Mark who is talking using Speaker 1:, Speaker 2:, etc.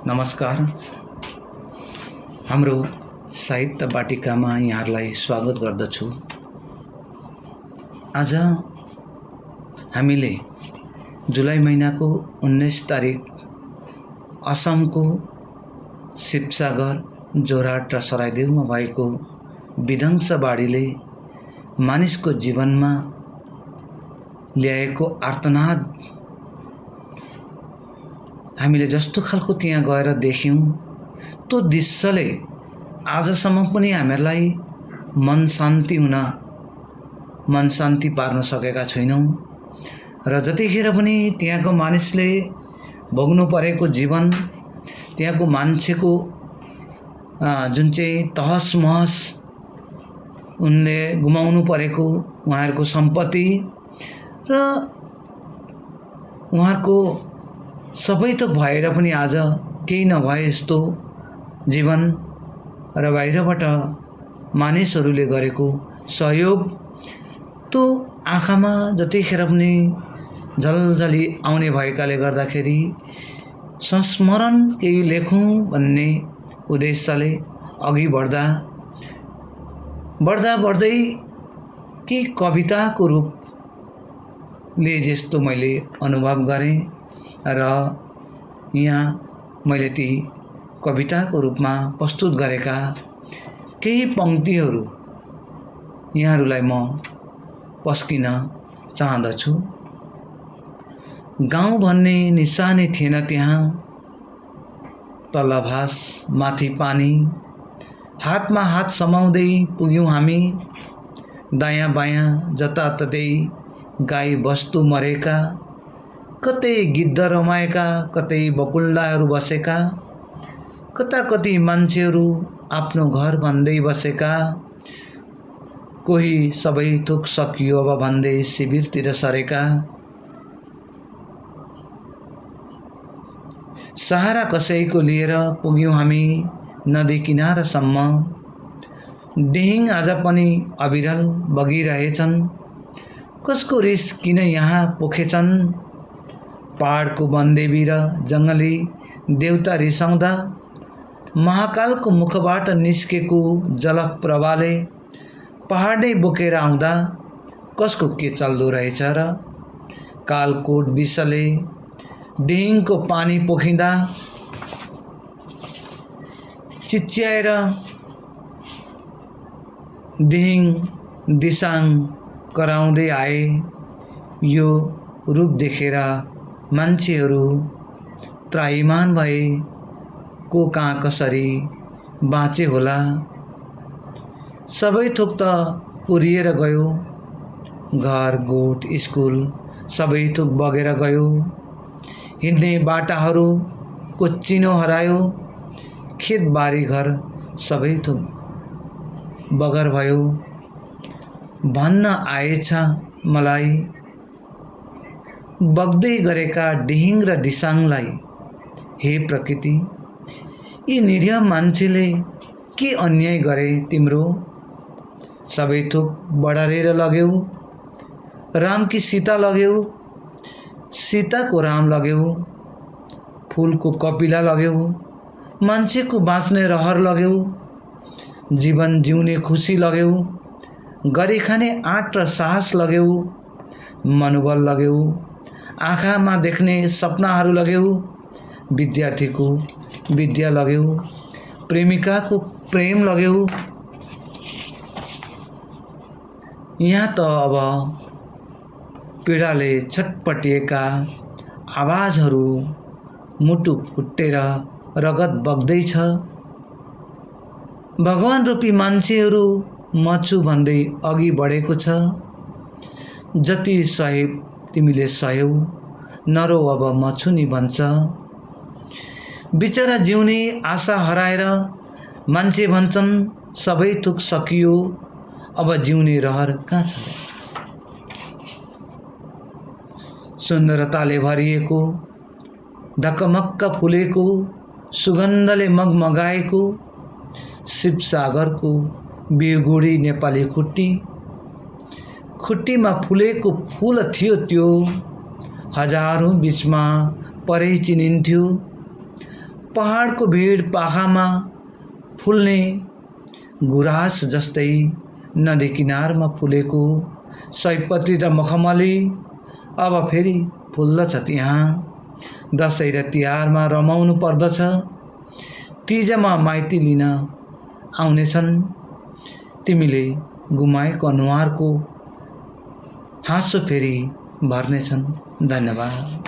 Speaker 1: नमस्कार। हाम्रो साहित्य बाटिकामा यहाँहरूलाई स्वागत गर्दछु। आज हामीले जुलाई महिनाको 19 तारिक असमको शिवसागर, जोरहाट र सराइदेउमा भएको विध्वंस बाढीले मानिसको जीवनमा ल्याएको आर्तनाद हामीले जस्तो खालको त्यहाँ गएर देख्यौं, त्यो दृश्यले आजसम्म पनि हामीलाई मन शान्ति पार्न सकेका छैनौं। र जतिखेर पनि त्यहाँको मानिसले भोग्नु परेको जीवन, त्यहाँको मान्छेको जुन चाहिँ तहस महस उनले गुमाउनु परेको उहाँहरूको सम्पत्ति र उहाँहरूको सबै त भएर पनि आज केही नभए जस्तो जीवन र बाहिरबाट मानिसहरूले गरेको सहयोग त्यो आँखामा जतिखेर पनि झलझली आउने भएकाले गर्दाखेरि संस्मरण केही लेखौं भन्ने उद्देश्यले अघि बढ्दै कि कविताको रूपले जस्तो मैले अनुभव गरेँ र यहाँ मैले ती कविताको रूपमा प्रस्तुत गरेका केही पंक्तिहरू यहाँहरूलाई म पस्किन चाहदछु। गाउँ भन्ने निशानी थिएन त्यहाँ, तलभास माथि पानी, हातमा हात समाउँदै पुग्यौं हामी, दायाँ बायाँ जताततै गाई बस्तु मरेका, कतै गिद्ध रमाएका, कतै बकुल्लाहरू बसेका, कता कति मान्छेहरू आफ्नो घर भन्दै बसेका, कोही सबै थोक सकियो अब भन्दै शिविरतिर सरेका, सहारा कसैको लिएर पुग्यौं हामी नदी किनारासम्म, दिहिङ आज पनि अविरल बगिरहेछन्, कसको रिस किन यहाँ पोखेछन्, पहाडको वनदेवी र जङ्गली देउता रिसाउँदा, महाकालको मुखबाट निस्केको जलप्रवाहले पहाडै बोकेर आउँदा, कसको के चल्दो रहेछ र, कालकोट विषले दिहिङको पानी पोखिँदा चिच्याएर दिहिङ दिसाङ कराउँदै आए, यो रूप देखेर मान्छेहरू त्राहिमाम भए, को कहाँ कसरी बाँचे होला, सबै थोक त पुरिएर गयो, घर गोठ स्कुल सबै थोक बगेर गयो, हिँड्ने बाटाहरूको चिनो हरायो, खेतबारी घर सबै थोक बगर भयो, भन्न आएछ मलाई बग्दै गरेका दिहिङ र दिसाङलाई, हे प्रकृति यी निरीह मान्छेले के अन्याय गरे तिम्रो, सबै थोक बढारेर लग्यौ, रामकी सीता लग्यौ, सीताको राम लग्यौ, फूलको कपिला लग्यौ, मान्छेको बाँच्ने रहर लग्यौ, जीवन जिउने खुसी लग्यौ, गरी खाने आँट र साहस लग्यौ, मनोबल लग्यौ, आँखामा देख्ने सपनाहरू लग्यौ, विद्यार्थीको विद्या लग्यौ, प्रेमिकाको प्रेम लग्यौ, यहाँ त अब पीडाले छटपटिएका आवाजहरू मुटु फुटेर रगत बग्दैछ, भगवान रूपी मान्छेहरू म छु भन्दै अघि बढेको छ, जति सहे तिमीले सह्यौ, नरो अब म छु नि भन्छ, बिचरा जिउने आशा हराएर मान्छे भन्छन् सबै थोक सकियो, अब जिउने रहर कहाँ छ, सुन्दरताले भरिएको, ढकमक्क फुलेको, सुगन्धले मगमगाएको शिवसागरको बिरगुडी नेपाली खुट्टीमा फुलेको फूल थियो त्यो, हजारौं बीचमा परै चिनिन्थ्यो, पहाडको भिड पाखामा फुल्ने गुराँस जस्तै नदी किनारमा फुलेको सयपत्री र मखमली अब फेरि फुल्दछ त्यहाँ। दसैँ र तिहारमा रमाउनु पर्दछ, तीजमा माइती लिन आउनेछन्। तिमीले गुमाएको अनुहारको हाँसो फेरि भर्नेछन्। धन्यवाद।